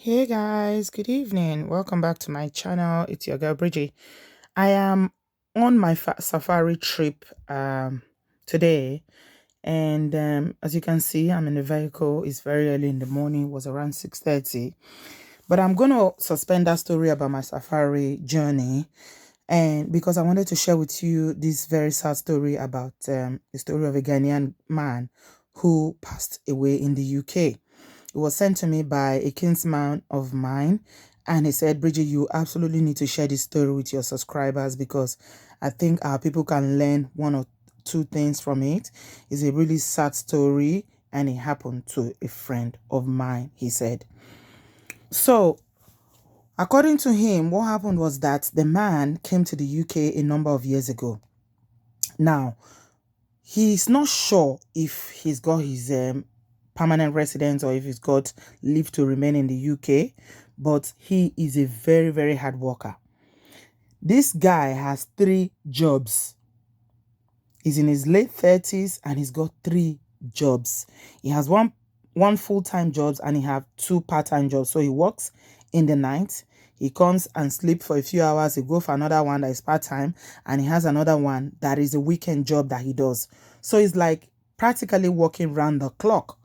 Hey guys, good evening. Welcome back to my channel. It's your girl Bridget. I am on my safari trip today, and as you can see, I'm in the vehicle. It's very early in the morning. It was around 6:30. But I'm going to suspend that story about my safari journey, and because I wanted to share with you this very sad story about the story of a Ghanaian man who passed away in the UK. It was sent to me by a kinsman of mine, and he said, Bridget, you absolutely need to share this story with your subscribers because I think our people can learn one or two things from it. It's a really sad story, and it happened to a friend of mine, he said. So, according to him, what happened was that the man came to the UK a number of years ago. Now, he's not sure if he's got his permanent residence or if he's got leave to remain in the UK, but he is a very, very hard worker. This guy has 3 jobs. He's in his late 30s and he's got 3 jobs. He has one full-time job and he have 2 part-time jobs. So he works in the night. He comes and sleeps for a few hours. He go for another one that is part-time, and he has another one that is a weekend job that he does. So he's like practically working round the clock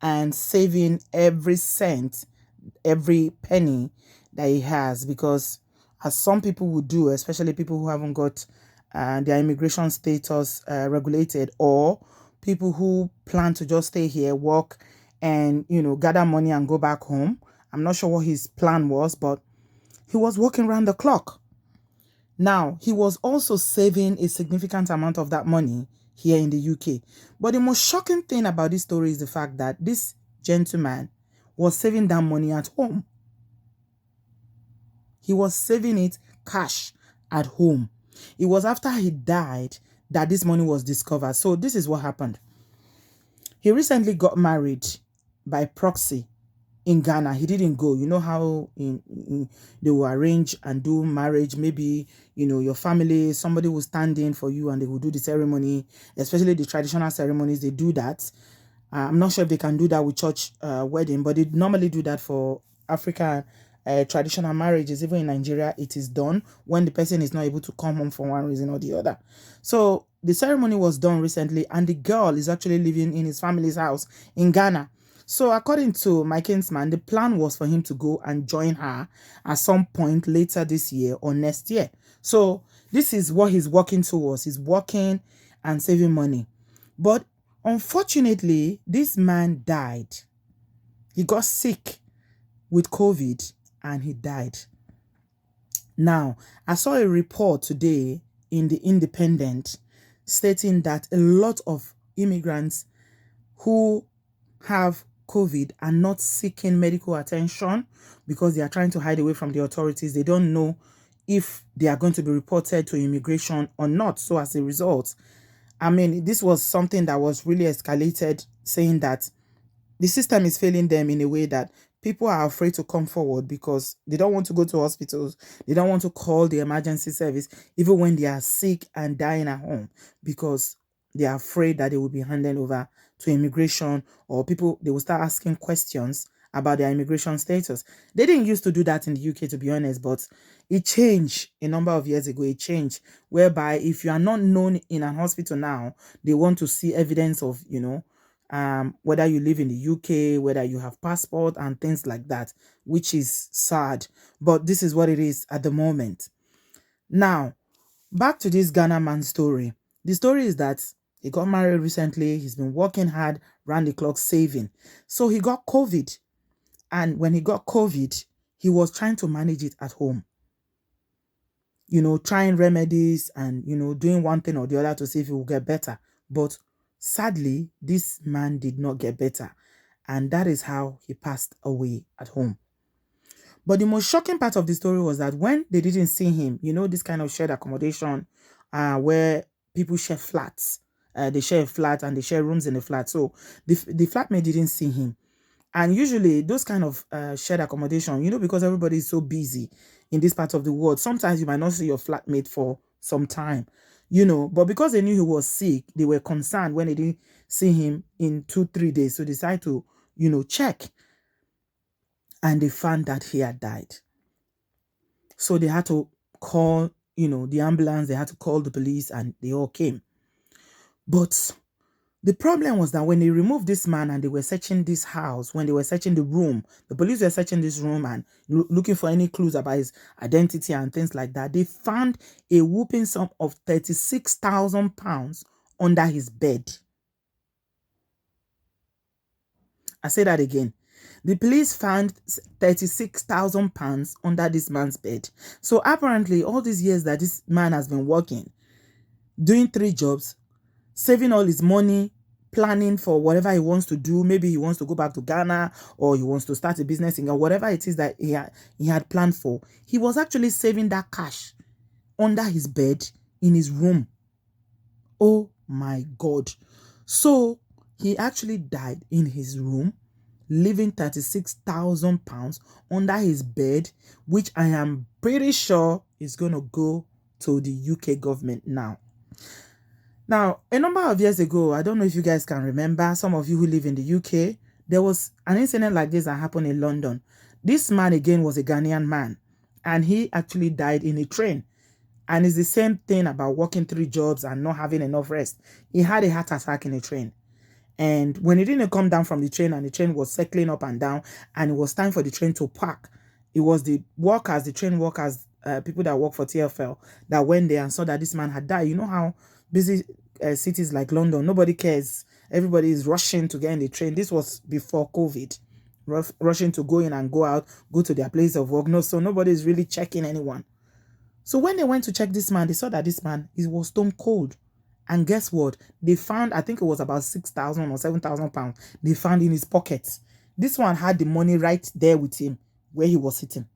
and saving every cent, every penny that he has, because as some people would do, especially people who haven't got their immigration status regulated, or people who plan to just stay here, work, and gather money and go back home. I'm not sure what his plan was, but he was working around the clock. Now, he was also saving a significant amount of that money here in the UK. But the most shocking thing about this story is the fact that this gentleman was saving that money at home. He was saving it cash at home. It was after he died that this money was discovered. So this is what happened. He recently got married by proxy in Ghana. He didn't go. You know how they will arrange and do marriage. Maybe, your family, somebody will stand in for you and they will do the ceremony, especially the traditional ceremonies. They do that. I'm not sure if they can do that with church wedding, but they normally do that for African traditional marriages. Even in Nigeria, it is done when the person is not able to come home for one reason or the other. So the ceremony was done recently, and the girl is actually living in his family's house in Ghana. So according to my kinsman, the plan was for him to go and join her at some point later this year or next year. So this is what he's working towards. He's working and saving money. But unfortunately, this man died. He got sick with COVID and he died. Now, I saw a report today in the Independent stating that a lot of immigrants who have COVID are not seeking medical attention because they are trying to hide away from the authorities. They don't know if they are going to be reported to immigration or not. So as a result, this was something that was really escalated, saying that the system is failing them in a way that people are afraid to come forward because they don't want to go to hospitals. They don't want to call the emergency service, even when they are sick and dying at home, because they are afraid that they will be handed over to immigration, or they will start asking questions about their immigration status. They didn't used to do that in the UK, to be honest, but it changed a number of years ago. It changed whereby if you are not known in an hospital now, they want to see evidence of, whether you live in the UK, whether you have passport and things like that, which is sad. But this is what it is at the moment. Now, back to this Ghana man story. The story is that he got married recently. He's been working hard, round the clock saving. So he got COVID. And when he got COVID, he was trying to manage it at home. Trying remedies and, doing one thing or the other to see if he will get better. But sadly, this man did not get better. And that is how he passed away at home. But the most shocking part of the story was that when they didn't see him, this kind of shared accommodation where people share flats. They share a flat and they share rooms in the flat. So the flatmate didn't see him. And usually those kind of shared accommodation, because everybody is so busy in this part of the world, sometimes you might not see your flatmate for some time, but because they knew he was sick, they were concerned when they didn't see him in 2-3 days. So they decided to, check. and they found that he had died. So they had to call, the ambulance, they had to call the police, and they all came. But the problem was that when they removed this man and they were searching this house, when they were searching the room, the police were searching this room and looking for any clues about his identity and things like that, they found a whooping sum of £36,000 under his bed. I say that again. The police found £36,000 under this man's bed. So apparently, all these years that this man has been working, doing 3 jobs, saving all his money, planning for whatever he wants to do. Maybe he wants to go back to Ghana, or he wants to start a business or whatever it is that he had planned for. He was actually saving that cash under his bed in his room. Oh my God. So he actually died in his room, leaving £36,000 under his bed, which I am pretty sure is going to go to the UK government now. Now, a number of years ago, I don't know if you guys can remember, some of you who live in the UK, there was an incident like this that happened in London. This man again was a Ghanaian man, and he actually died in a train. And it's the same thing about working 3 jobs and not having enough rest. He had a heart attack in a train. And when he didn't come down from the train and the train was circling up and down and it was time for the train to park, it was the workers, the train workers, people that work for TfL that went there and saw that this man had died. You know how busy cities like London, nobody cares. Everybody is rushing to get in the train. This was before COVID. Rushing to go in and go out, go to their place of work. No, so nobody is really checking anyone. So when they went to check this man, they saw that this man, he was stone cold. And guess what? They found, I think it was about 6,000 or 7,000 pounds. They found in his pockets. This one had the money right there with him where he was sitting.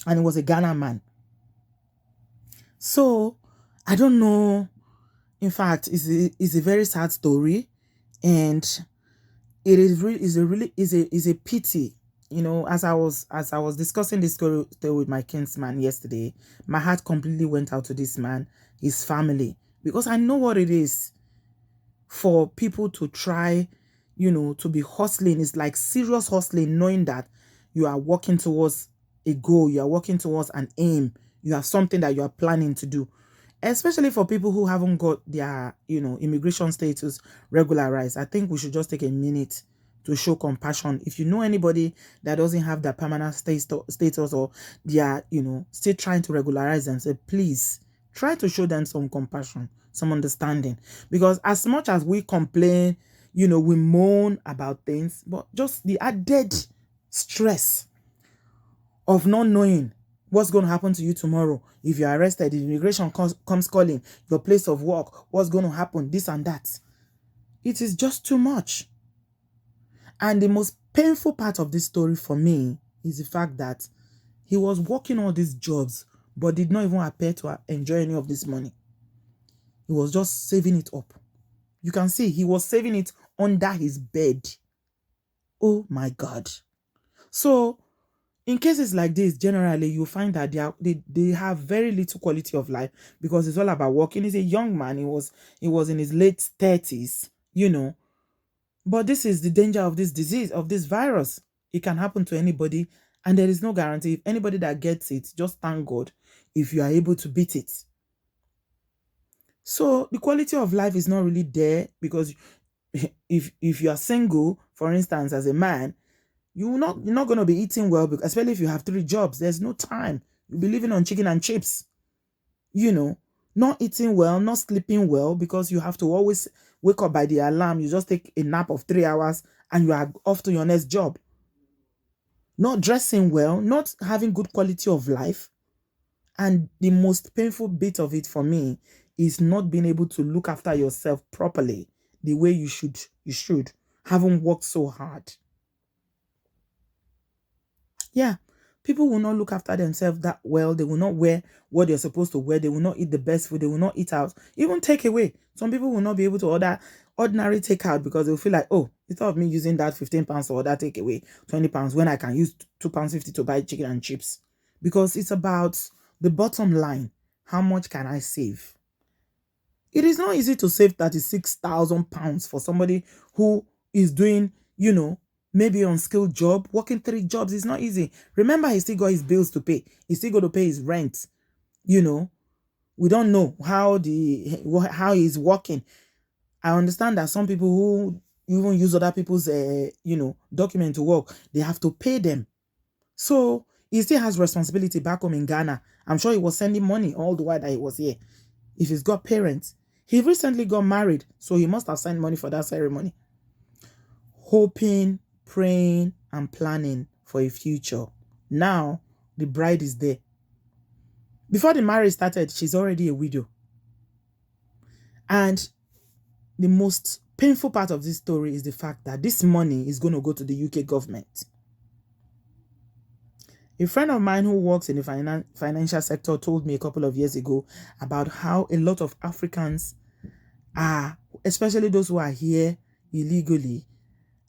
And he was a Ghana man. So, I don't know. In fact, it's a very sad story. And it is a pity. As I was discussing this story with my kinsman yesterday, my heart completely went out to this man, his family, because I know what it is for people to try, to be hustling. It's like serious hustling, knowing that you are working towards a goal, you are working towards an aim, you have something that you are planning to do. Especially for people who haven't got their, immigration status regularized. I think we should just take a minute to show compassion. If you know anybody that doesn't have that permanent status, or they are, still trying to regularize themselves, please try to show them some compassion, some understanding. Because as much as we complain, we moan about things, but just the added stress of not knowing what's going to happen to you tomorrow. If you're arrested, if immigration comes calling, your place of work, what's going to happen, this and that. It is just too much. And the most painful part of this story for me is the fact that he was working all these jobs, but did not even appear to enjoy any of this money. He was just saving it up. You can see he was saving it under his bed. Oh my God. So, in cases like this, generally, you find that they have very little quality of life, because it's all about working. He's a young man. He was in his late 30s, But this is the danger of this disease, of this virus. It can happen to anybody, and there is no guarantee. If anybody that gets it, just thank God if you are able to beat it. So the quality of life is not really there, because if you are single, for instance, as a man, you're not going to be eating well, because especially if you have 3 jobs, there's no time. You'll be living on chicken and chips, not eating well, not sleeping well, because you have to always wake up by the alarm. You just take a nap of 3 hours and you are off to your next job. Not dressing well, not having good quality of life. And the most painful bit of it for me is not being able to look after yourself properly the way you should, having worked so hard. Yeah, people will not look after themselves that well. They will not wear what they're supposed to wear. They will not eat the best food. They will not eat out. Even takeaway. Some people will not be able to order ordinary takeout, because they'll feel like, oh, instead of me using that £15 to order takeaway, £20, when I can use £2.50 to buy chicken and chips. Because it's about the bottom line. How much can I save? It is not easy to save £36,000 for somebody who is doing, maybe unskilled job, working 3 jobs is not easy. Remember, he still got his bills to pay. He still got to pay his rent. You know, we don't know how he's working. I understand that some people who even use other people's document to work, they have to pay them. So he still has responsibility back home in Ghana. I'm sure he was sending money all the while that he was here. If he's got parents, he recently got married, so he must have sent money for that ceremony. Hoping, praying, and planning for a future. Now the bride is there. Before the marriage started, she's already a widow. And the most painful part of this story is the fact that this money is going to go to the UK government. A friend of mine who works in the financial sector told me a couple of years ago about how a lot of Africans are, especially those who are here illegally,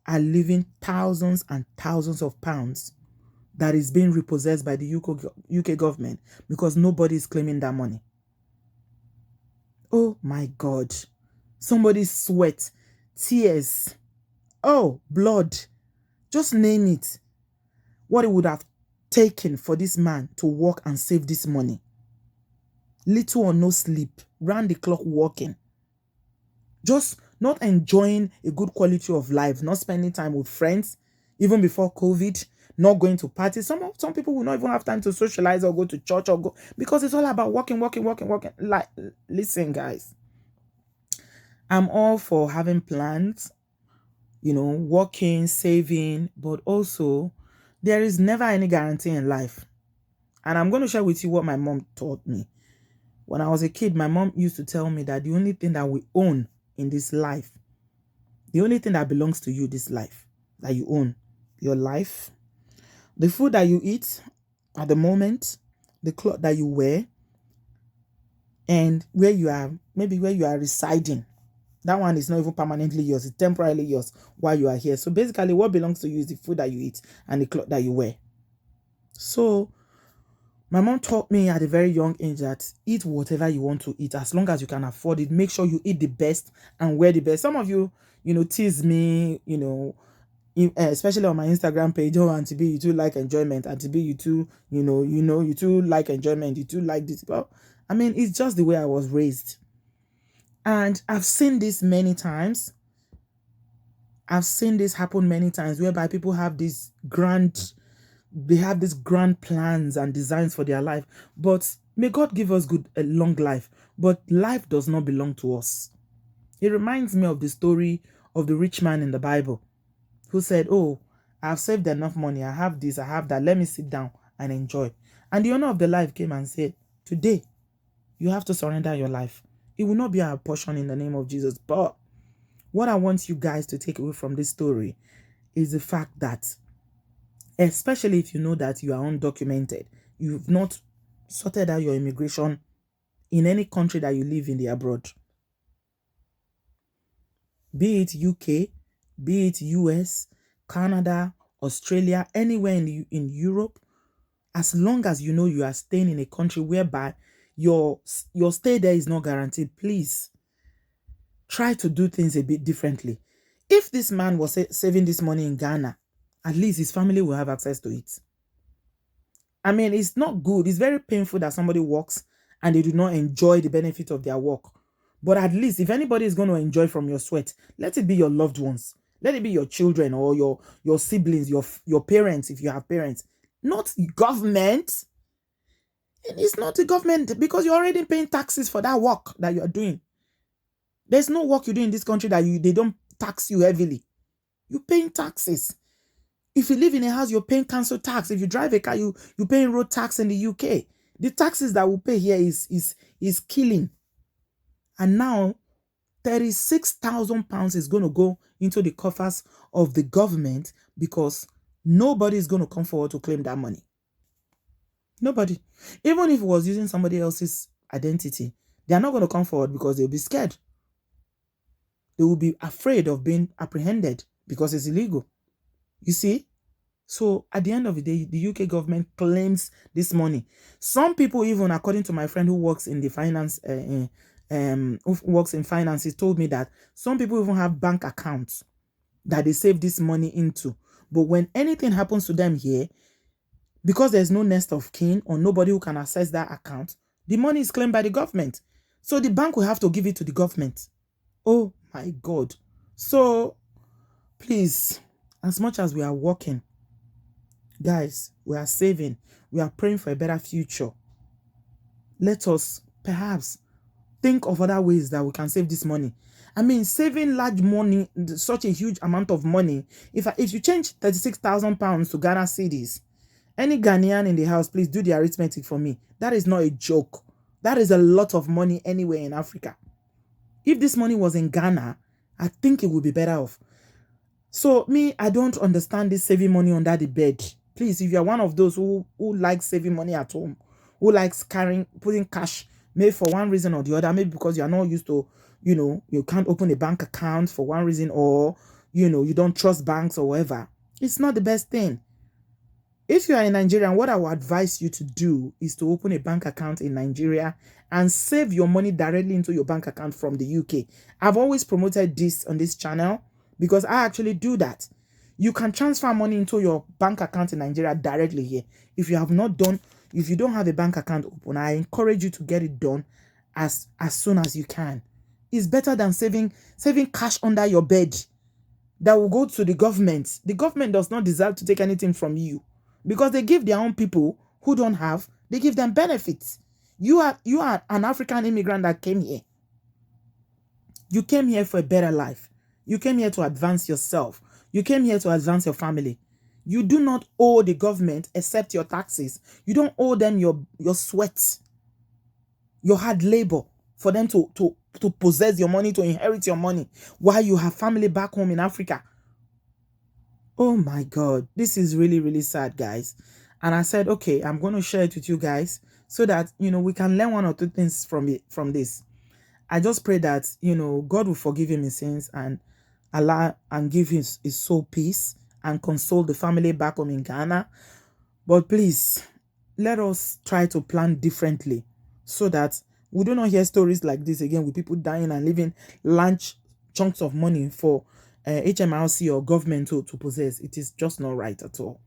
are leaving thousands and thousands of pounds that is being repossessed by the UK government because nobody is claiming that money. Oh my God. Somebody's sweat, tears, blood, just name it. What it would have taken for this man to work and save this money. Little or no sleep, round the clock working. Just not enjoying a good quality of life, not spending time with friends, even before COVID, not going to parties. Some people will not even have time to socialize or go to church or go, because it's all about working. Like, listen, guys, I'm all for having plans, working, saving, but also there is never any guarantee in life. And I'm going to share with you what my mom taught me. When I was a kid, my mom used to tell me that the only thing that we own in this life, the only thing that belongs to you this life, that you own, your life, the food that you eat at the moment, the clothes that you wear, and where you are residing. That one is not even permanently yours, it's temporarily yours while you are here. So basically what belongs to you is the food that you eat and the clothes that you wear. So my mom taught me at a very young age that eat whatever you want to eat as long as you can afford it. Make sure you eat the best and wear the best. Some of you, tease me, especially on my Instagram page. Oh, Auntie B, you too like enjoyment. Auntie B, you too, you too like enjoyment. You too like this. Well, I mean, it's just the way I was raised. And I've seen this many times. I've seen this happen many times whereby people have these grand plans and designs for their life. But may God give us a long life. But life does not belong to us. It reminds me of the story of the rich man in the Bible who said, oh, I've saved enough money. I have this, I have that. Let me sit down and enjoy. And the owner of the life came and said, today, you have to surrender your life. It will not be our portion in the name of Jesus. But what I want you guys to take away from this story is the fact that, especially if you know that you are undocumented, you've not sorted out your immigration in any country that you live in the abroad, be it UK, be it US, Canada, Australia, anywhere in Europe, as long as you know you are staying in a country whereby your stay there is not guaranteed, please try to do things a bit differently. If this man was saving this money in Ghana, at least his family will have access to it. I mean, it's not good. It's very painful that somebody works and they do not enjoy the benefit of their work. But at least if anybody is going to enjoy from your sweat, let it be your loved ones. Let it be your children or your siblings, your parents, if you have parents. Not government. It's not the government, because you're already paying taxes for that work that you're doing. There's no work you do in this country that they don't tax you heavily. You're paying taxes. If you live in a house, you're paying council tax. If you drive a car, you're paying road tax in the UK. The taxes that we pay here is killing. And now, £36,000 is going to go into the coffers of the government because nobody is going to come forward to claim that money. Nobody. Even if it was using somebody else's identity, they are not going to come forward because they'll be scared. They will be afraid of being apprehended because it's illegal. You see? So at the end of the day, the UK government claims this money. Some people, even according to my friend who works in the finance, who works in finance, he told me that some people even have bank accounts that they save this money into. But when anything happens to them here, because there's no next of kin or nobody who can access that account, the money is claimed by the government. So the bank will have to give it to the government. Oh my God. So please, as much as we are working, guys, we are saving, we are praying for a better future. Let us perhaps think of other ways that we can save this money. I mean, saving large money, such a huge amount of money. If you change 36,000 pounds to Ghana cedis, any Ghanaian in the house, please do the arithmetic for me. That is not a joke. That is a lot of money anywhere in Africa. If this money was in Ghana, I think it would be better off. So me, I don't understand this saving money under the bed. Please, if you're one of those who likes saving money at home, who likes putting cash, maybe for one reason or the other, maybe because you're not used to, you can't open a bank account for one reason, or, you don't trust banks or whatever, it's not the best thing. If you are in Nigeria, what I would advise you to do is to open a bank account in Nigeria and save your money directly into your bank account from the UK. I've always promoted this on this channel because I actually do that. You can transfer money into your bank account in Nigeria directly here. If you don't have a bank account open, I encourage you to get it done as soon as you can. It's better than saving cash under your bed that will go to the government. The government does not deserve to take anything from you, because they give their own people who don't have, they give them benefits. You are an African immigrant that came here. You came here for a better life. You came here to advance yourself. You came here to advance your family. You do not owe the government except your taxes. You don't owe them your sweat, your hard labor for them to possess your money, to inherit your money while you have family back home in Africa. Oh my God, this is really, really sad, guys. And I said, okay, I'm going to share it with you guys so that, we can learn one or two things from this. I just pray that, God will forgive him his sins and allow and give his soul peace and console the family back home in Ghana. But please, let us try to plan differently so that we do not hear stories like this again with people dying and leaving large chunks of money for HMRC or government to possess. It is just not right at all.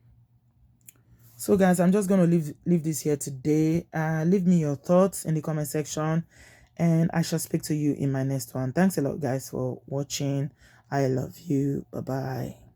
So guys, I'm just going to leave this here today. Leave me your thoughts in the comment section, and I shall speak to you in my next one. Thanks a lot, guys, for watching. I love you. Bye-bye.